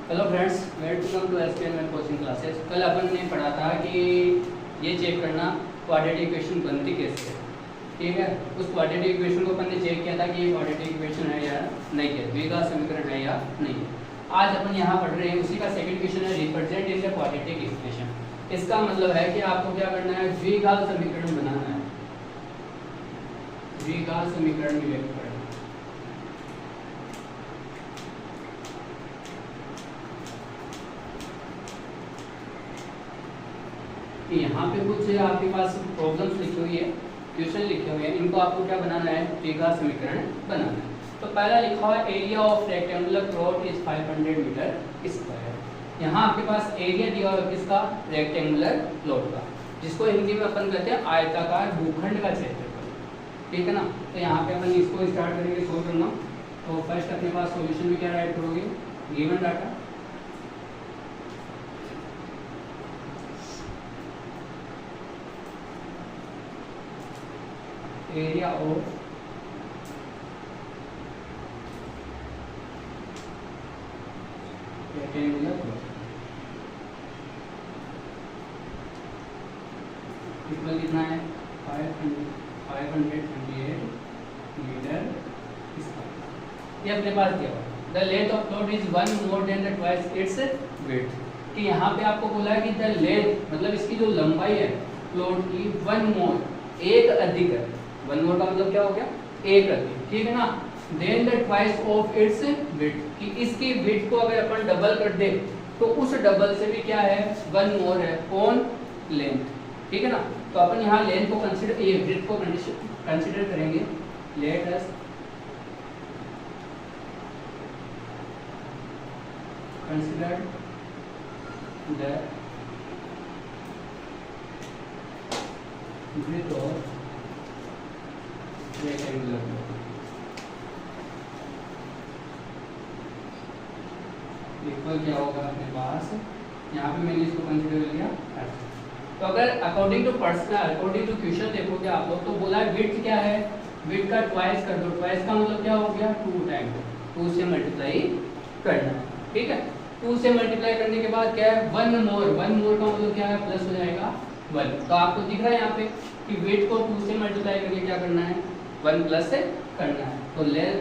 Hello friends, welcome to SPN coaching classes. कल अपन ने पढ़ा था कि ये चेक करना क्वाड्रेटिक इक्वेशन बनती कैसे है। ठीक है, उस क्वाड्रेटिक इक्वेशन को अपन ने चेक किया था कि ये क्वाड्रेटिक इक्वेशन है या नहीं है, द्विघात समीकरण है या नहीं है। आज अपन यहाँ पढ़ रहे हैं उसी का सेकंड क्वेश्चन है, represent in the quadratic equation. इसका मतलब है कि आपको क्या करना है, द्विघात समीकरण बनाना है, द्विघात समीकरण में व्यक्त करना। यहाँ पे कुछ आपके पास प्रॉब्लम्स लिखी हुई है, क्वेश्चन लिखे हुए हैं, इनको आपको क्या बनाना है, द्विघात समीकरण बनाना है। तो पहला लिखा हुआ है area of rectangular plot is 500 metre square. यहाँ आपके पास एरिया दिया हुआ है किसका, रेक्टेंगुलर प्लॉट का, जिसको हिंदी में अपन कहते हैं आयताकार भूखंड का क्षेत्रफल। ठीक है ना। तो यहाँ पे अपन इसको स्टार्ट करेंगे सोल्व करना। तो फर्स्ट अपने पास सोल्यूशन में क्या राइट करोगे, given data area of rectangular plot equal कितना है, 528 मीटर स्क्वायर। ये अपने पास दिया हुआ है। The length of plot is 1 more than the twice its width. कि यहाँ पे आपको बोला है कि द लेंथ मतलब इसकी जो लंबाई है प्लॉट की 1 मोर, एक अधिक है। 1 मोर का मतलब क्या हो गया, एक अधिक। ठीक है ना। Then the twice of its width, कि इसकी विड्थ को अगर अपन डबल कर दे तो उस डबल से भी क्या है, 1 मोर है, कौन, लेंथ। ठीक है ना। तो अपन यहाँ लेंथ को कंसीडर, ये विड्थ को कंसीडर करेंगे। Late us consider the width of rectangular plot equal क्या होगा अपने पास, यहाँ पे मैंने इसको कंसीडर लिया x। तो अगर according to personal, according to question देखोगे आप लोग, तो बोला है विड्थ क्या है, विड्थ का ट्वाइस कर दो। ट्वाइस का मतलब क्या हो गया, 2 टाइम, 2 से मल्टीप्लाई करना। ठीक है। 2 से मल्टीप्लाई करने के बाद क्या है, 1 मोर। 1 मोर का मतलब क्या है, प्लस हो जाएगा 1। तो आपको दिख रहा है यहाँ पे कि विड्थ को 2 से मल्टीप्लाई करके क्या करना है, 1 प्लस से करना है। तो length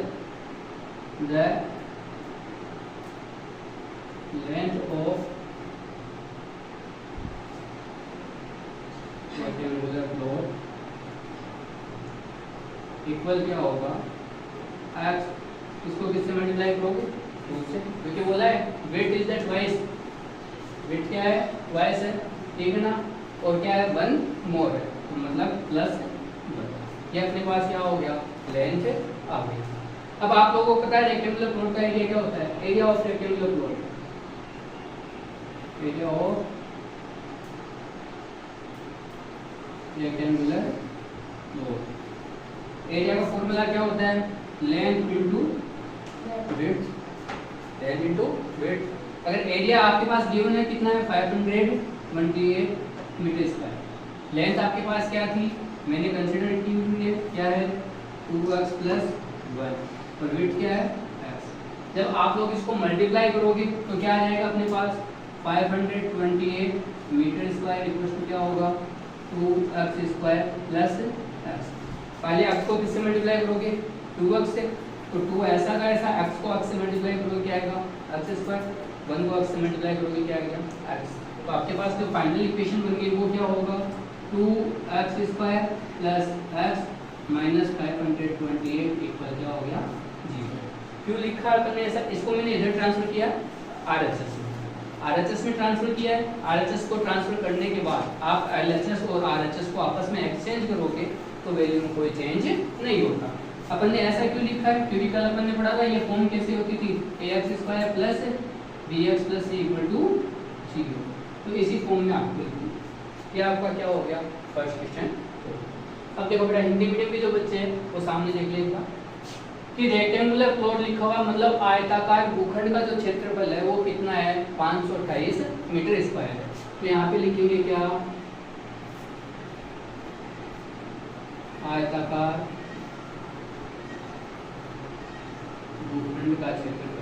of rectangular plot equal क्या होगा, x, इसको किससे मल्टीप्लाई करोगे, 2 से, क्योंकि बोला है width is the twice, width क्या है, ट्वाइस है। ठीक है ना। और क्या है, 1 मोर है, तो मतलब प्लस 1। ये अपने पास क्या हो गया, लेंथ आ गई। अब आप लोगों को पता है रेक्टेंगुलर प्लॉट का एरिया क्या होता है, area of rectangular plot, area of rectangular plot, area का फॉर्मूला क्या होता है, length into width, length into width. अगर एरिया आपके पास गिवन है कितना है, 528 मीटर स्क्वायर। लेंथ आपके पास क्या थी, मैंने कंसीडर की हुई है, क्या है, 2x + 1, और विड्थ क्या है, x। जब आप लोग इसको मल्टीप्लाई करोगे तो क्या आ जाएगा अपने पास, 528 मीटर स्क्वायर इक्वल क्या होगा, 2x स्क्वायर प्लस x। पहले x को किससे मल्टीप्लाई करोगे, 2x से, तो 2 ऐसा का ऐसा, x को x से मल्टीप्लाई करोगे क्या आएगा, x स्क्वायर, 1 को x से मल्टीप्लाई करोगे क्या आएगा, x। तो आपके पास जो फाइनल इक्वेशन बन गई वो क्या होगा, 2x square plus x minus 528 equal क्या हो गया, 0। क्यों लिखा है अपने ऐसा, इसको मैंने इधर ट्रांसफर किया RHS में, RHS में ट्रांसफर किया है। RHS को ट्रांसफर करने के बाद आप LHS और RHS को आपस में एक्सचेंज करोगे तो वैल्यू में कोई चेंज नहीं होता। अपन ने ऐसा क्यों लिखा है, क्योंकि कल अपन ने पढ़ा था ये फॉर्म कैसे होती थी, ax square plus bx plus c equal to 0। तो इसी फॉर्म में आपको लिखना। ये आपका क्या हो गया, फर्स्ट क्वेश्चन। अब देखो बेटा, हिंदी मीडियम के जो बच्चे हैं वो सामने देख लेगा कि रेक्टेंगुलर प्लॉट लिखा हुआ मतलब आयताकार भूखंड का जो क्षेत्रफल है वो कितना है, 528 मीटर स्क्वायर है। तो यहाँ पे लिखेंगे क्या, आयताकार भूखंड का क्षेत्रफल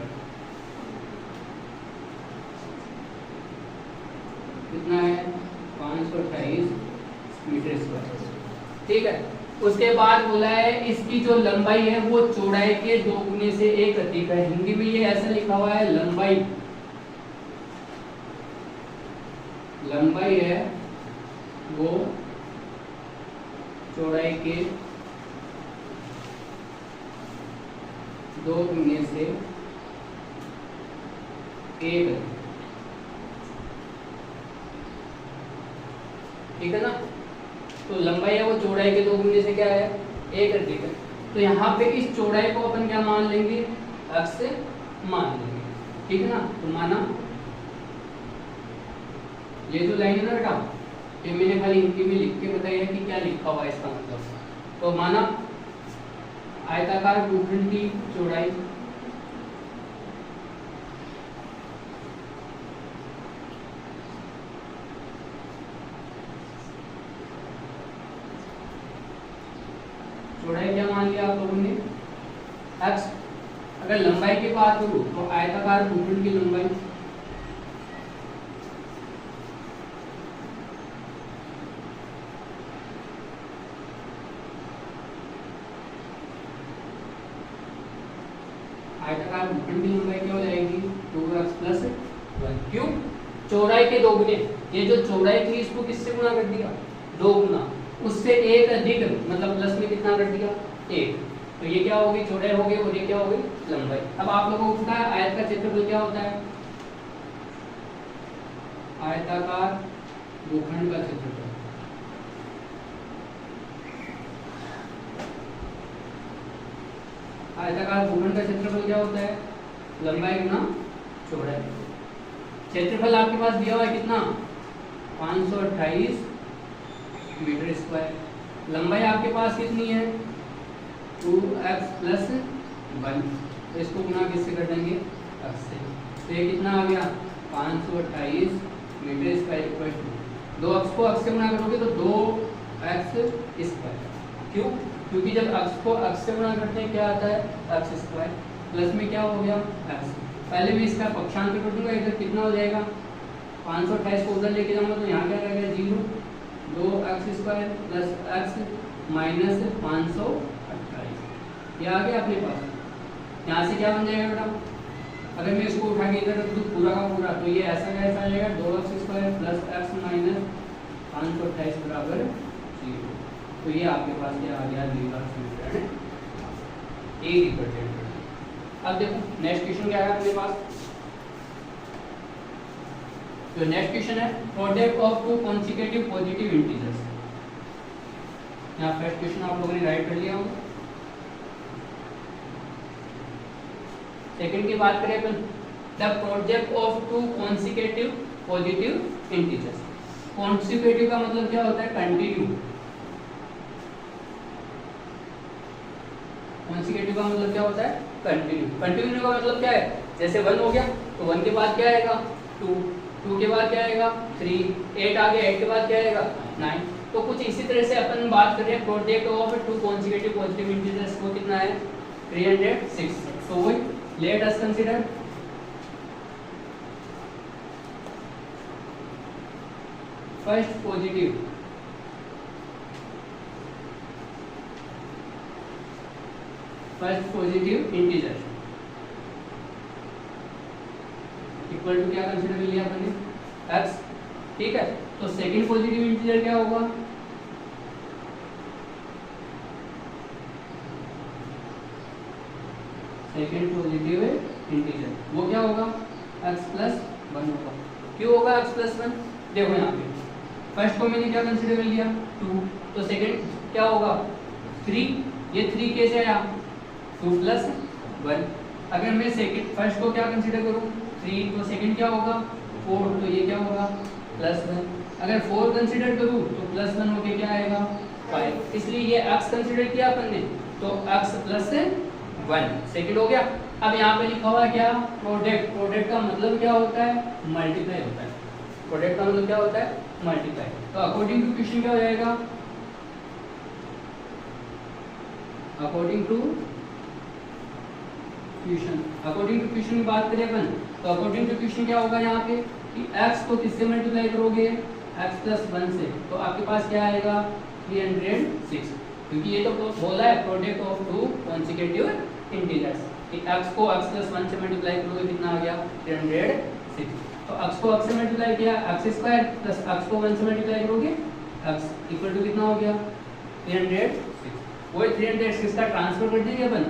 कितना है 528 मीटर स्क्वायर। ठीक है, उसके बाद बोला है इसकी जो लंबाई है वो चौड़ाई के 2 गुने से 1 अधिक है। हिंदी में ये ऐसा लिखा हुआ है लंबाई है वो चौड़ाई के 2 गुने से 1 अधिक। ठीक है ना, तो लंबाई है वो चौड़ाई के 2 गुने से क्या है 1 अधिक है। तो यहाँ पे इस चौड़ाई को अपन क्या मान लेंगे अक्ष मान लेंगे। ठीक है ना, तो माना ये जो लाइन है ना बेटा, ये मैंने खाली हिंदी में लिख के बताया है कि क्या लिखा हुआ है इसका मतलब। तो माना आयताकार भूखंड की चौड़ाई क्या मान लिया आप लोगों ने x। अगर लंबाई की बात करूं तो आयताकार भूखंड की लंबाई भूखंड की लंबाई क्या हो जाएगी 2x + 1। क्यों? चौड़ाई के 2 गुने। ये जो चौड़ाई थी इसको किससे गुना कर दिया 2 गुना, उससे 1 अधिक मतलब प्लस में कितना कर दिया 1। तो ये क्या होगी चौड़ाई हो गई और ये क्या होगी लंबाई। अब आप लोगों को पता है आयत का क्षेत्रफल क्या होता है, आयताकार भूखंड का क्षेत्रफल। आयताकार भूखंड का क्षेत्रफल क्या होता है लंबाई गुना चौड़ाई। क्षेत्रफल आपके पास दिया हुआ है कितना 528 मीटर स्क्वायर। लंबाई आपके पास कितनी है 2x + 1। तो इसको गुना किससे कर देंगे x से। तो ये कितना आ गया 528 metre square equal to 2x को x से गुना करोगे तो 2x स्क्वायर। क्यों? क्योंकि जब x को x से गुणा करते हैं क्या आता है x स्क्वायर, प्लस में क्या हो गया x। पहले मैं इसका पक्षांतर कर दूंगा, इधर कितना हो जाएगा 528 को उधर लेके जाऊंगा तो यहाँ क्या रहेगा 0 2x square plus x minus 528। ये आ गया अपने पास। यहाँ से क्या बन जाएगा बेटा, अगर मैं इसको उठा के इधर रख दूँ पूरा का पूरा तो ये ऐसा कैसा आ जाएगा 2x square plus x minus 528 बराबर 0। तो ये आपके पास क्या आ गया द्विघात समीकरण ए रिप्रेजेंट। अब देखो नेक्स्ट क्वेश्चन क्या है अपने पास। तो नेक्स्ट क्वेश्चन है product of 2 consecutive positive integers. यहाँ फर्स्ट क्वेश्चन आप लोगों ने राइट कर लिया होगा। सेकंड की बात करें upon the product of 2 consecutive positive integers. Consecutive का मतलब क्या होता है कंटिन्यू। कॉन्सिक्यूटिव का मतलब क्या होता है कंटिन्यू। कंटिन्यू का मतलब क्या है, जैसे 1 हो गया तो 1 के बाद क्या आएगा 2, 2 के बाद क्या आएगा 3, 8 आ गया 8 के बाद क्या आएगा 9। तो कुछ इसी तरह से अपन बात कर रहे हैं product of 2 consecutive positive integers को कितना है 306। So let us consider first positive integer equal to क्या कंसीडर कर लिया अपन ने x। ठीक है, तो सेकंड पॉजिटिव इंटीजर क्या होगा सेकंड पॉजिटिव इंटीजर वो क्या होगा x + 1 होगा। क्यों होगा x + 1, देखो यहाँ पे फर्स्ट को मैंने क्या कंसीडर कर लिया 2, तो सेकंड क्या होगा 3। ये 3 कैसे आया 2 + 1। अगर मैं सेकंड फर्स्ट को क्या कंसीडर करूं 3 तो सेकंड क्या होगा 4, तो ये क्या होगा +1। अगर 4 कंसीडर करूं तो +1 होके क्या आएगा 5। इसलिए ये x कंसीडर किया अपन ने तो x + 1 सेकंड हो गया। अब यहाँ पे लिखा हुआ है क्या प्रोडक्ट। प्रोडक्ट का मतलब क्या होता है मल्टीप्लाई होता है। प्रोडक्ट का मतलब क्या होता है मल्टीप्लाई। तो अकॉर्डिंग टू क्वेश्चन क्या हो जाएगा अकॉर्डिंग टू क्वेश्चन की बात करें अपन तो अकॉर्डिंग टू क्वेश्चन क्या होगा यहाँ पे कि x को किससे मल्टीप्लाई करोगे, x प्लस 1 से, तो आपके पास क्या आएगा 306, क्योंकि ये तो बोला है product of two consecutive integers कि x को x प्लस 1 से मल्टीप्लाई करोगे कितना आ गया 306। तो x को x से मल्टीप्लाई किया x स्क्वायर प्लस x को 1 से मल्टीप्लाई करोगे x इक्वल टू कितना हो गया 306। वही 306 का ट्रांसफर कर देंगे अपन,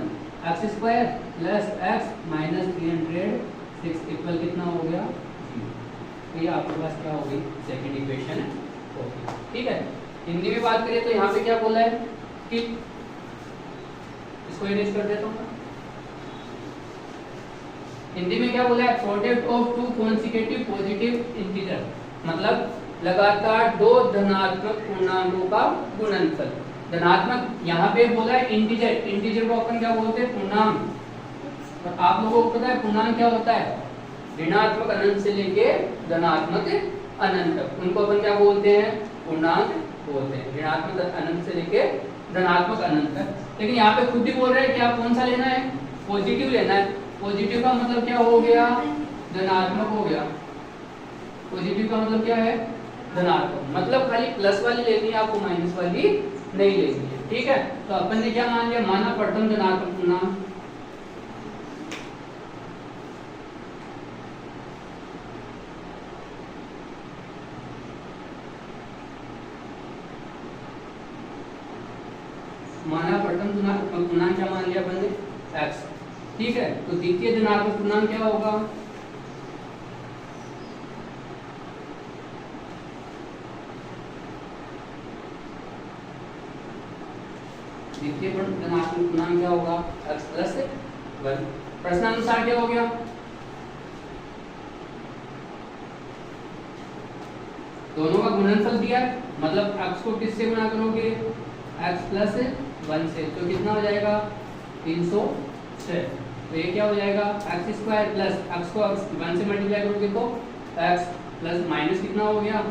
x square plus x minus 306 equal कितना हो गया 0। तो ये आपके पास क्या होगी सेकंड इक्वेशन होगी। ठीक है, हिंदी में बात करें तो यहाँ पे क्या बोला है कि इसको इरेज कर देता हूँ। हिंदी में क्या बोला है, product of two consecutive positive integer, मतलब लगातार दो धनात्मक पूर्णांकों का गुणनफल। धनात्मक यहाँ पे बोला है इंटीजर, इंटीजर को अपन क्या बोलते हैं पूर्णांक। और आप लोगों को पता है पूर्णांक क्या होता है, ऋणात्मक अनंत से लेके धनात्मक अनंत तक, उनको अपन क्या बोलते हैं पूर्णांक बोलते हैं, ऋणात्मक अनंत से लेके धनात्मक अनंत तक। लेकिन यहाँ पे खुद ही बोल रहे हैं कि आप कौन सा लेना है, पॉजिटिव लेना है। पॉजिटिव का मतलब क्या हो गया, धनात्मक हो गया। पॉजिटिव का मतलब क्या है, धनात्मक, मतलब खाली प्लस वाली लेनी है आपको, माइनस वाली नहीं लेनी है। ठीक है, तो अपन ने क्या मान लिया, माना प्रथम धनात्मक पूर्णांक, माना प्रथम धनात्मक पूर्णांक क्या मान लिया अपन ने x। ठीक है, तो द्वितीय धनात्मक पूर्णांक क्या होगा, द्वितीय धनात्मक पूर्णांक क्या होगा x प्लस 1। प्रश्नानुसार क्या हो गया, दोनों का गुणनफल दिया है, मतलब x को किससे गुणा करोगे x प्लस 1 से, तो कितना हो जाएगा 306। तो ये क्या हो जाएगा x स्क्वायर प्लस x को 1 से मल्टीप्लाई करोगे तो x प्लस माइनस कितना हो गया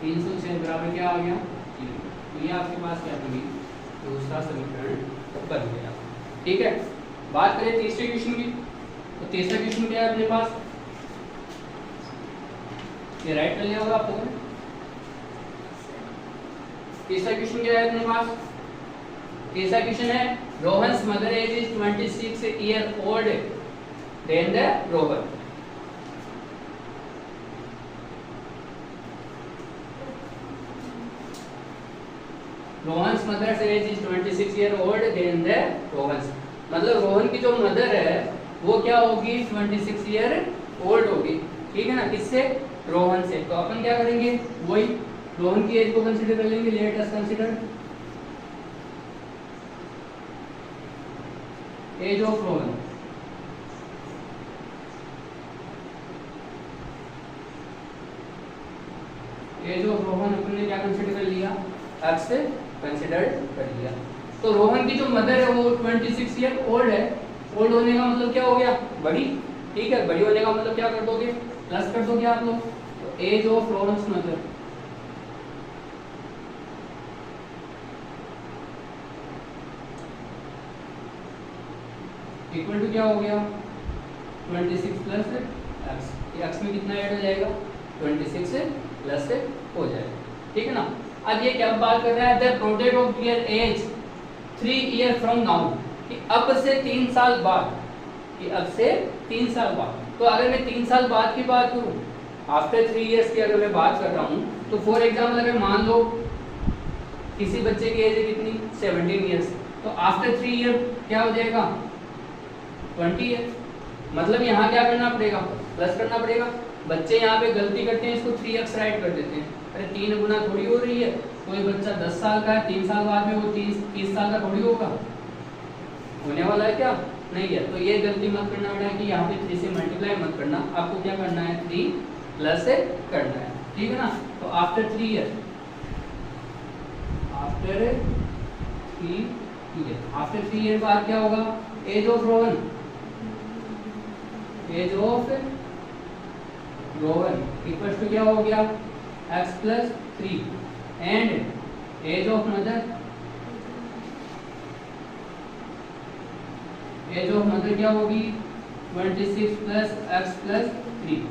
306 बराबर क्या आ गया 0। तो ये आपके पास क्या होगी, दूसरा समीकरण बन गया। ठीक है, बात करें तीसरे क्वेश्चन की, तो तीसरा क्वेश्चन क्या है अपने पास, ये राइट कर लिया होगा आप लोगों ने। तीसरा क्वेश्चन क्या है अपने पास, तीसरा क्वेश्चन है Rohan's mother age is 26 year old then the Rohan. Rohan's mother age is 26 year old then the Rohan's, मतलब रोहन की जो मदर है वो क्या होगी 26 ईयर ओल्ड होगी। ठीक है ना, किससे, रोहन से। तो अपन क्या करेंगे, वही रोहन की एज को कंसीडर कर लेंगे, let us consider age of Rohan. Age of Rohan अपन ने क्या कंसीडर कर लिया, x से कंसीडर कर लिया। तो रोहन की जो मदर है वो 26 ईयर ओल्ड है, ओल्ड होने का मतलब क्या हो गया बड़ी। ठीक है, बड़ी होने का मतलब क्या कर दोगे, प्लस कर दोगे आप लोग। तो age of Rohan's mother equal to क्या हो गया 26 प्लस x। x में कितना ऐड हो जाएगा 26 प्लस हो जाएगा। ठीक है ना, अब ये क्या बात कर रहा है, the product of year age 3 year from now, कि अब से 3 साल बाद, कि अब से 3 साल बाद। तो अगर मैं 3 साल बाद की बात करूं, आफ्टर 3 इयर्स की अगर मैं बात कर रहा हूं, तो फॉर एग्जाम्पल अगर मान लो किसी बच्चे की एज है कितनी 17 इयर्स, तो आफ्टर 3 ईयर क्या हो जाएगा 20 ईयर। मतलब यहाँ क्या करना पड़ेगा, प्लस करना पड़ेगा। बच्चे यहाँ पे गलती करते हैं, इसको 3x राइट कर देते हैं। अरे 3 गुना थोड़ी हो रही है, कोई बच्चा 10 साल का है, 3 साल बाद में वो 30 साल का थोड़ी होगा, होने वाला है क्या, नहीं है। तो ये गलती मत करना बेटा कि यहाँ पे 3 से मल्टीप्लाई मत करना, आपको क्या करना है 3 प्लस से करना है। ठीक है ना, तो आफ्टर 3 ईयर, आफ्टर 3 ईयर बाद क्या होगा, age of Rohan, age of Rohan equal to क्या हो गया x plus 3 and age of mother, age of mother क्या होगी 26 प्लस x प्लस 3।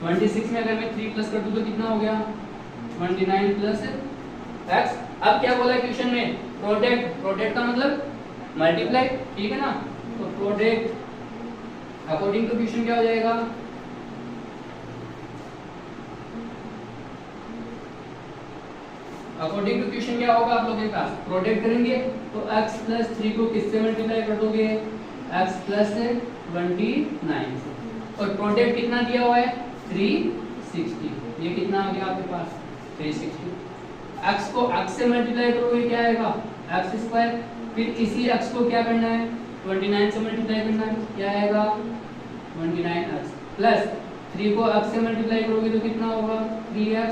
26 में अगर मैं 3 प्लस कर दूं तो कितना हो गया 29 प्लस x। अब क्या बोला क्वेश्चन में, प्रोडक्ट, प्रोडक्ट का मतलब मल्टीप्लाई, ठीक है ना। तो प्रोडक्ट अकॉर्डिंग टू क्वेश्चन क्या हो जाएगा, अकॉर्डिंग टू क्वेश्चन क्या होगा आप लोगों के पास, प्रोडक्ट करेंगे तो x प्लस 3 को किससे मल्टीप्लाई कर दोगे, x प्लस 29 से, और प्रोडक्ट कितना दिया हुआ है 360, ये कितना आ गया आपके पास 360। x को x से मल्टीप्लाई करोगे क्या आएगा x स्क्वायर, फिर इसी x को क्या करना है 29 से मल्टीप्लाई करना है, क्या आएगा 29x, प्लस 3 को x से मल्टीप्लाई करोगे तो कितना होगा 3x,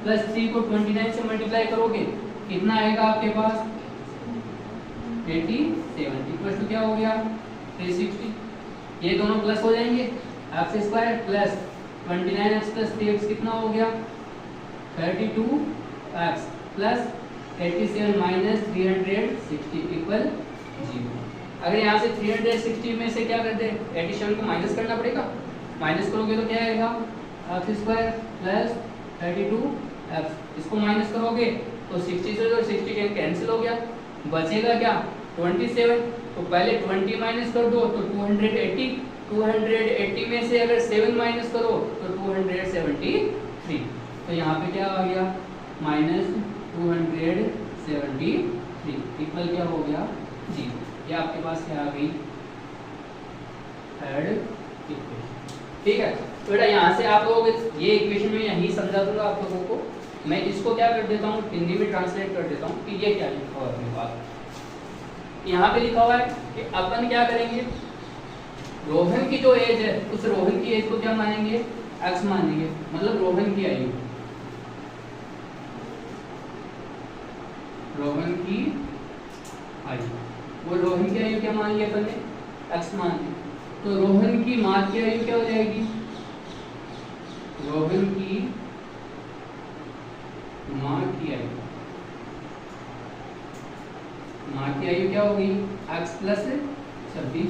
प्लस 3 को 29 से मल्टीप्लाई करोगे कितना आएगा आपके पास 87, इक्वल टू क्या हो गया 360। ये दोनों प्लस हो जाएंगे, x square plus 29x plus 3x कितना हो गया 32x प्लस 87 माइनस 360 इक्वल 0। अगर यहाँ से 360 में से क्या कर दे, 87 को माइनस करना पड़ेगा, माइनस करोगे तो क्या आएगा एक्स स्क्वायर प्लस 32x, इसको माइनस करोगे तो 60 से तो 60 कैंसिल हो गया, बचेगा क्या 27। तो पहले 20 माइनस कर दो तो 280, 280 में से अगर 7 माइनस करो तो 273, तो यहाँ पे क्या आ गया माइनस 273 इक्वल क्या हो गया 0। ये आपके पास क्या आ गई थर्ड इक्वेशन, ठीक है। तो बेटा यहाँ से आप लोग ये इक्वेशन में यही समझा दूंगा आप लोगों को, मैं इसको क्या कर देता हूँ हिंदी में ट्रांसलेट कर देता हूँ कि ये क्या लिखा हुआ है अपने पास। यहाँ पे लिखा हुआ है कि अपन क्या करेंगे, रोहन की जो एज है उस रोहन की एज को क्या मानेंगे x मानेंगे, मतलब रोहन की आयु, रोहन की आयु, वो रोहन की आयु क्या मान लिया अपन ने x मान लिया। तो रोहन की माँ की आयु क्या हो जाएगी, रोहन की माँ की आयु, माँ की आयु क्या होगी x प्लस 26,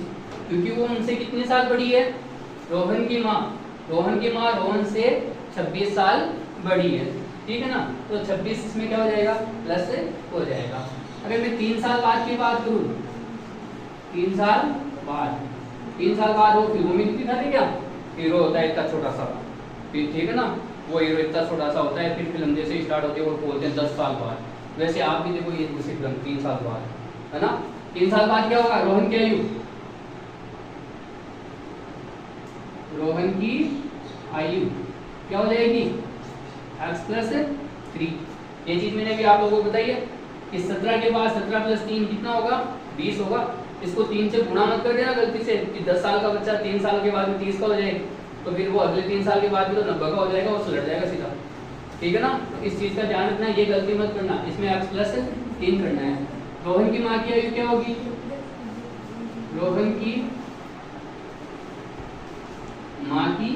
क्योंकि वो उनसे कितने साल बड़ी है रोहन की माँ, रोहन की माँ रोहन से 26 साल बड़ी है, ठीक है ना। तो 26 इसमें क्या हो जाएगा प्लस हो जाएगा। अगर मैं 3 साल बाद की बात करूँ, 3 साल बाद, 3 साल बाद वो फिल्मों में दिखाते क्या, हीरो होता है इतना छोटा सा, ठीक है ना, वो हीरो इतना छोटा सा होता है, फिर फिल्म जैसे स्टार्ट होती है वो बोलते हैं 10 साल बाद, वैसे आप भी देखो ये दूसरी फिल्म 3 साल बाद, है ना। 3 साल बाद क्या होगा रोहन की आयु, रोहन की आयु क्या हो जाएगी x प्लस 3। ये चीज मैंने भी आप लोगों को बताई है कि 17 के बाद 17 प्लस 3 कितना होगा 20 होगा, इसको 3 से गुणा मत कर देना गलती से कि 10 साल का बच्चा 3 साल के बाद में 30 का हो जाए, तो फिर वो अगले 3 साल के बाद भी तो 90 का हो जाएगा, वो सुलट जाएगा सीधा, ठीक है ना। तो इस चीज का ध्यान रखना, ये गलती मत करना, इसमें x प्लस 3 करना है। रोहन की माँ की आयु क्या होगी, रोहन की माँ की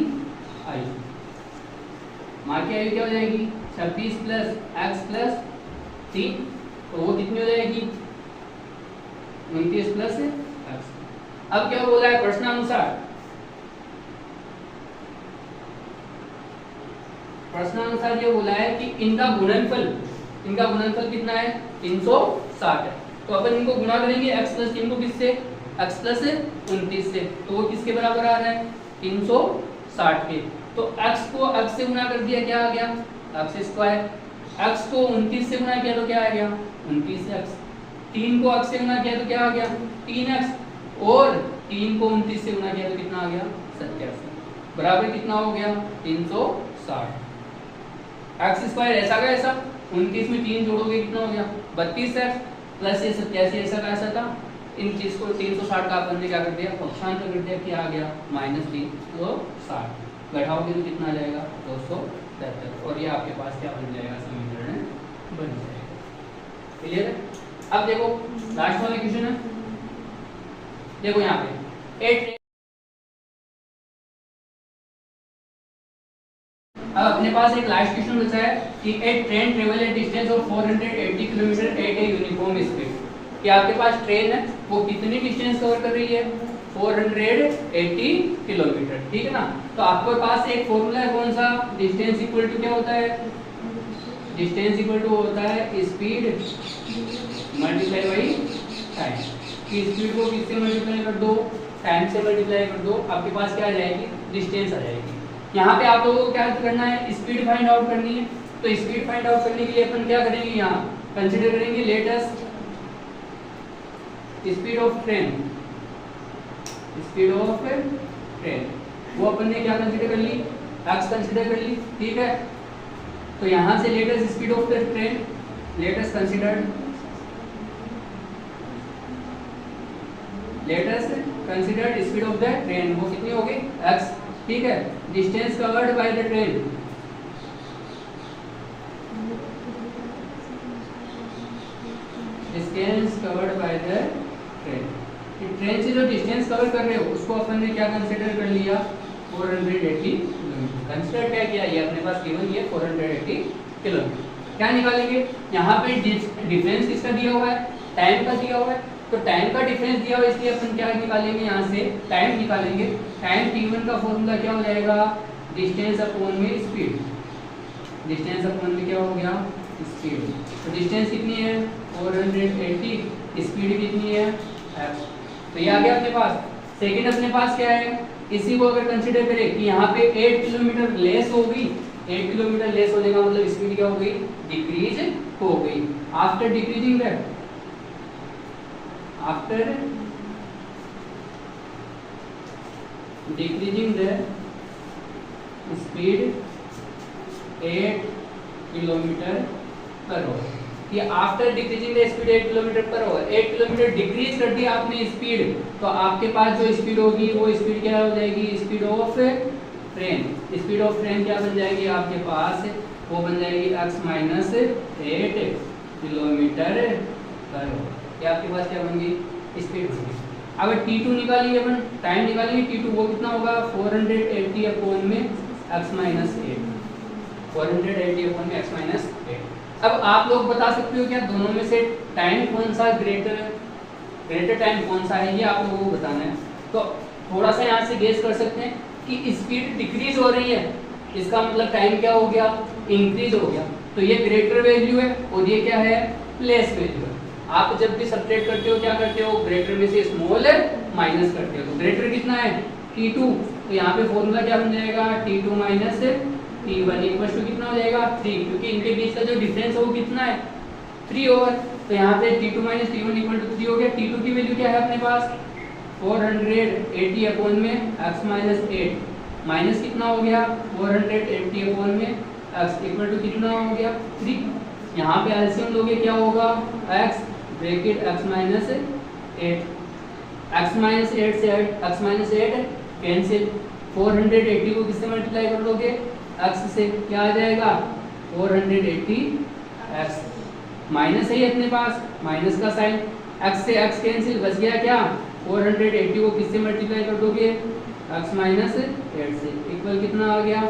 आयु, माँ की आयु क्या हो जाएगी 26 प्लस x प्लस 3, तो वो कितनी हो जाएगी 29 प्लस x। अब क्या बोला है प्रश्नानुसार, प्रश्नानुसार ये बोला है कि इनका गुणनफल, इनका गुणनफल कितना है 360 है, तो अपन इनको गुणा करेंगे x प्लस 3 को किससे x प्लस 29 से, तो वो किसके बराबर आ रहा है 360 के। तो x को x से गुणा कर दिया क्या आ गया x स्क्वायर, x को 29 से गुणा किया तो क्या आ गया 29x, 3 को x से गुणा किया तो क्या आ गया 3x, और 3 को 29 से गुणा किया तो कितना आ गया 87, बराबर कितना हो गया 360। x स्क्वायर ऐसा का ऐसा, 29 में 3 जोड़ोगे कितना हो गया 32x, प्लस ये 87 ऐसा का ऐसा था, इन चीज को 360 का अपन ने क्या कर दिया पक्षांतर कर दिया, क्या आ गया -360, बैठाओगे तो कितना आ जाएगा 273, और ये आपके पास क्या बन जाएगा समीकरण बन जाएगा। क्लियर है। अब देखो लास्ट वाला क्वेश्चन है, देखो यहाँ पे अब अपने पास एक लास्ट क्वेश्चन बचा है कि a train travel a distance of 480 kilometre at a uniform speed, कि आपके पास ट्रेन है वो कितनी डिस्टेंस कवर कर रही है 480 किलोमीटर, ठीक है ना। तो आपके पास एक फॉर्मूला है कौन सा, डिस्टेंस इक्वल टू क्या होता है, डिस्टेंस इक्वल टू होता है स्पीड मल्टीप्लाई बाई टाइम। कि स्पीड को किससे मल्टीप्लाई कर दो, टाइम से मल्टीप्लाई कर दो, आपके पास क्या आ जाएगी, डिस्टेंस आ जाएगी। यहाँ पे आप लोगों को क्या करना है, स्पीड फाइंड आउट करनी है। तो स्पीड फाइंड आउट करने के लिए अपन क्या करेंगे, यहाँ कंसीडर करेंगे latest speed of train, speed of train, वो अपन ने क्या कंसीडर कर ली, एक्स कंसीडर कर ली, ठीक है। तो यहाँ से latest speed of the train, latest considered speed of the train, वो कितनी होगी, एक्स, ठीक है। Distance covered by the train, distance covered by the train, train से जो डिस्टेंस कवर कर रहे हो उसको अपन ने क्या कंसीडर कर लिया, 480 किलोमीटर। कंसीडर क्या किया, ये अपने पास गिवन ये 480 किलोमीटर। क्या निकालेंगे, यहाँ पे डिफरेंस किसका दिया हुआ है, टाइम का दिया हुआ है। तो टाइम का डिफरेंस दिया हुआ है, इसलिए अपन क्या निकालेंगे, यहाँ से टाइम निकालेंगे। टाइम t1 का फॉर्मूला क्या हो जाएगा, डिस्टेंस अपॉन में स्पीड, डिस्टेंस अपॉन में क्या हो गया, स्पीड। तो डिस्टेंस कितनी है 480, स्पीड कितनी है f। तो ये आ गया अपने पास। सेकंड अपने पास क्या है, इसी को अगर कंसीडर करें कि यहाँ पे 8 किलोमीटर लेस होगी, 8 किलोमीटर लेस होने का मतलब स्पीड क्या हो गई, डिक्रीज हो गई। After decreasing that, after decreasing the speed 8 kilometre per hour, ये after decreasing the speed 8 kilometre per hour, 8 kilometre decrease कर दिया आपने स्पीड, तो आपके पास जो स्पीड होगी वो स्पीड क्या हो जाएगी, speed of train. Speed of train क्या बन जाएगी आपके पास, वो बन जाएगी x minus 8 kilometre per hour. ये आपके पास क्या बन गई, स्पीड बन गई। अगर t2 निकालेंगे अपन, टाइम निकालेंगे t2, वो कितना होगा 480 अपॉन में x माइनस 8, 480 अपॉन में x माइनस 8। अब आप लोग बता सकते हो क्या दोनों में से टाइम कौन सा ग्रेटर टाइम कौन सा है, ये आप लोगों को बताना है। तो थोड़ा सा यहाँ से गेस कर सकते हैं कि स्पीड डिक्रीज हो रही है, इसका मतलब टाइम क्या हो गया, इंक्रीज हो गया। तो ये ग्रेटर वैल्यू है और ये क्या है, लेस वैल्यू है। आप जब भी सब्ट्रैक्ट करते हो क्या करते हो, ग्रेटर में से स्मॉल माइनस करते हो। तो ग्रेटर कितना है t2, तो यहाँ पे फॉर्मूला क्या बन जाएगा, t2 minus t1 equal to कितना हो जाएगा 3, क्योंकि इनके बीच का जो डिफरेंस है वो कितना है 3 ओवर। तो यहाँ पे t2 minus t1 equal to 3 हो गया। t2 की वैल्यू क्या है अपने पास 480 अपॉन में x माइनस 8, माइनस कितना हो गया 480 अपॉन में x इक्वल टू कितना हो गया 3। यहाँ पे एलसीएम लोगे क्या होगा, x bracket x minus 8, x minus 8 से x माइनस 8 कैंसिल, 480 को किससे मल्टीप्लाई कर लोगे, x से, क्या आ जाएगा 480x, माइनस है अपने पास, माइनस का साइन, x से x कैंसिल, बच गया क्या 480 को किससे मल्टीप्लाई कर दोगे, x माइनस 8 से, इक्वल कितना आ गया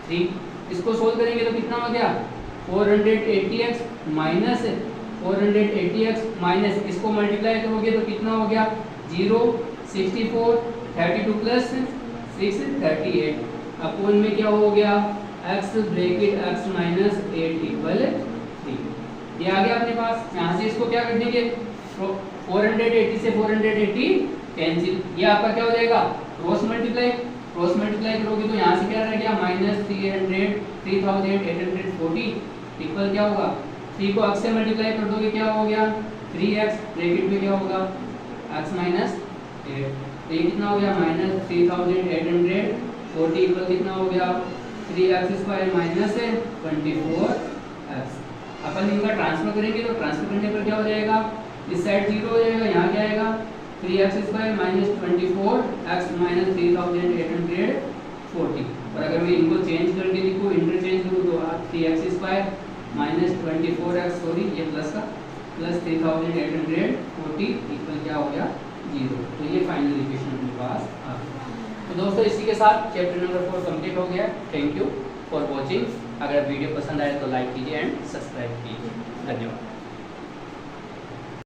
3। इसको सोल्व करेंगे तो कितना हो गया 480x माइनस 480x माइनस, इसको मल्टीप्लाई करोगे तो कितना हो गया 0, 64, 32 प्लस 6 38 अपॉन में क्या हो गया x bracket x minus 8 equal 3। ये आ गया अपने पास। यहाँ से इसको क्या कर देंगे 480 से 480 कैंसिल, ये आपका क्या हो जाएगा क्रॉस मल्टीप्लाई, क्रॉस मल्टीप्लाई करोगे तो यहाँ से क्या रह गया माइनस 3840 इक्वल क्या होगा 3 को x से मल्टीप्लाई कर दोगे क्या हो गया 3x ब्रैकेट में क्या होगा x माइनस 8, तो ये कितना हो गया माइनस 3840 इक्वल कितना हो गया 3x स्क्वायर माइनस 24x। अपन इनका ट्रांसफर करेंगे तो ट्रांसफर करने पर क्या हो जाएगा, इस साइड 0 हो जाएगा, यहाँ क्या आएगा 3x square minus 24x minus 3840। और अगर मैं इनको चेंज करके लिखूँ, इंटरचेंज करूँ तो 3x square minus 24x, sorry ये प्लस का, प्लस 3840 इक्वल क्या हो गया 0। तो ये फाइनल इक्वेशन अपने पास आ गया। तो दोस्तों इसी के साथ चैप्टर नंबर 4 कंप्लीट हो गया। Thank you for watching. अगर वीडियो पसंद आए तो लाइक कीजिए एंड सब्सक्राइब कीजिए। धन्यवाद।